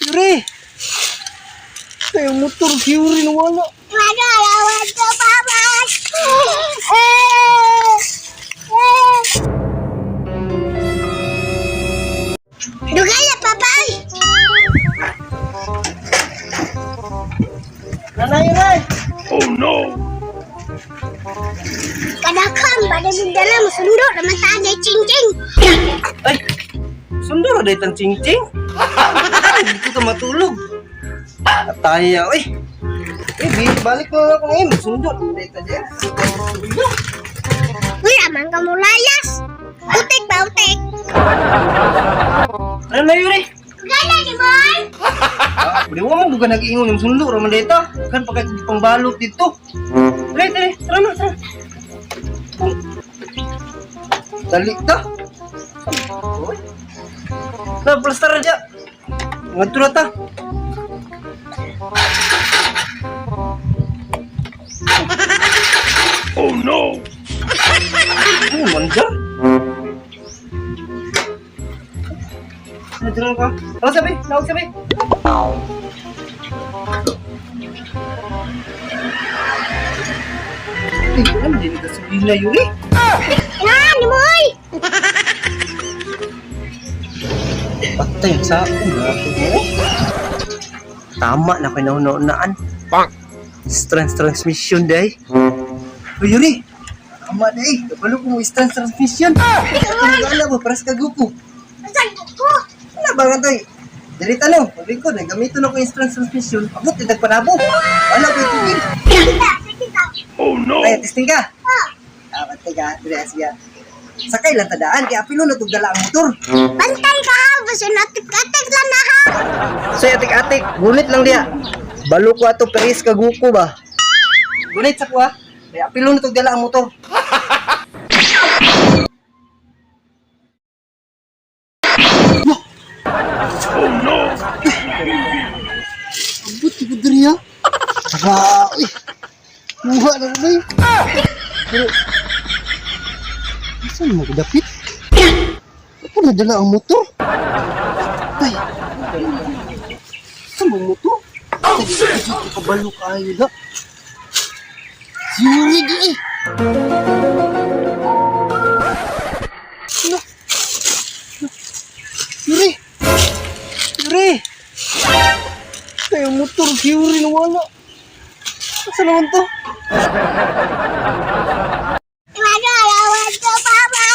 Yuri! Kayo motor, Yuri, nawala. Magalawan ko, Papa! Dugal na, Papa! Nanay, Yuri! Kadakam, pada bidala mo sundo naman tagay ching-ching. Ay! Sundo na dahil cing-cing. Dito ka matulog. Ataya, uy! Balik mo ako ngayon. Sundo. Dito dyan. Wala man ka mo layas. Utik ba, utik? Ano na, Yuri? Gala ni Boy! Di mo mo bukan nag-iingon yung sundo raman dito. Kan pakai pangbalot dito. Tara, tara na, tara. Dali ta. Na plaster aja. Ngadto na ta. Oh no. Oh, manja. Natural ka. Lawan sabi, lawan sabi. Ano din ka sabihin na, Yuri? Yan, ni Boy! Patay sa ako na mo. Tama na kayo naunaan. Transmission day. Oh, Yuri. Tama day. Kapalo ko mo transmission. Ano ba? Paras ka gupo. Saan ko? Ano ba nga tayo? Dali tanong. Pagkakot na gamitin ako yung transmission. Abot, tidak panabo. Wala ko yung tubig. Oh no. Kaya, testing ka. Oh, Patay ka. Dali, siya. Sakay lang tadaan. Kaya apilo na itong ang motor. bantay ka ha! Basta natik-atik lang na ha! So, atik-atik. Gunit lang dia. Balo ko ato peris kaguko ba? Gunit sa kuha. Kaya apilo na itong ang motor. Oh no! Abot ko diri ha? Tara, uy! Muha na ba yun? Pero, saan mo kudapit? Ako nadala ang motor? Ay! Saan mo motor? Dito kabalo kayo na. Yuri di eh! Yuri! Yuri! Kayo motor, Yuri, nawala. Saan naman to? Magalawan ko, Papa!